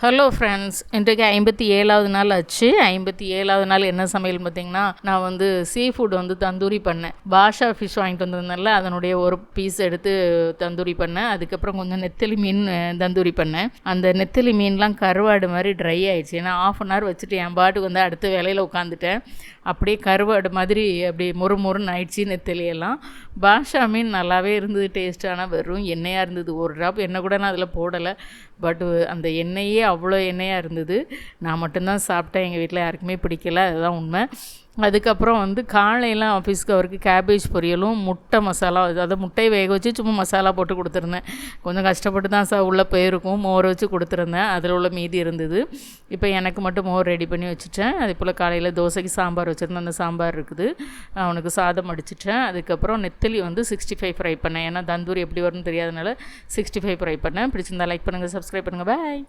Hello friends, இன்றைக்கு 57வது நாள் ஆச்சு. 57வது நாள் என்ன சமையல் பார்த்திங்கன்னா, நான் சீ ஃபுட் தந்தூரி பண்ணேன். பாஷா ஃபிஷ் வாங்கிட்டு வந்ததுனால அதனுடைய ஒரு பீஸ் எடுத்து தந்தூரி பண்ணேன். அதுக்கப்புறம் கொஞ்சம் நெத்தலி மீன் தந்தூரி பண்ணேன். அந்த நெத்தலி மீன்லாம் கருவாடு மாதிரி ட்ரை ஆகிடுச்சு. ஏன்னா 1/2 வச்சுட்டு என் பாட்டுக்கு அடுத்த வேலையில் உட்காந்துட்டேன். அப்படியே கருவாடு மாதிரி அப்படி மொறுன்னு ஆயிடுச்சு நெத்தலியெல்லாம். பாஷா மீன் நல்லாவே இருந்தது, டேஸ்ட்டான. வெறும் எண்ணெயாக இருந்தது. ஒரு ட்ராப் எண்ணெய் கூட நான் அதில் போடலை. பட் அந்த எண்ணெயே அவ்வளோ எண்ணெயாக இருந்தது. நான் மட்டும்தான் சாப்பிட்டேன், எங்கள் வீட்டில் யாருக்குமே பிடிக்கல, அதுதான் உண்மை. அதுக்கப்புறம் காலையில் ஆஃபீஸ்க்கு அவருக்கு கேபேஜ் பொரியலும் முட்டை மசாலா, அதாவது முட்டையை வேக வச்சு சும்மா மசாலா போட்டு கொடுத்துருந்தேன். கொஞ்சம் கஷ்டப்பட்டு தான் உள்ளே போயிருக்கும். மோர் வச்சு கொடுத்துருந்தேன், அதில் உள்ள மீதி இருந்தது. இப்போ எனக்கு மட்டும் மோர் ரெடி பண்ணி வச்சுட்டேன். அதே போல் காலையில் தோசைக்கு சாம்பார் வச்சுருந்தேன், அந்த சாம்பார் இருக்குது. அவனுக்கு சாதம் அடிச்சிட்டேன். அதுக்கப்புறம் நெத்தலி 65 ஃப்ரை பண்ணேன். ஏன்னா தந்தூரி எப்படி வரும்னு தெரியாதனால 65 ஃப்ரை பண்ணேன். பிடிச்சிருந்தா லைக் பண்ணுங்கள், சப்ஸ்கிரைப் பண்ணுங்கள். பாய்.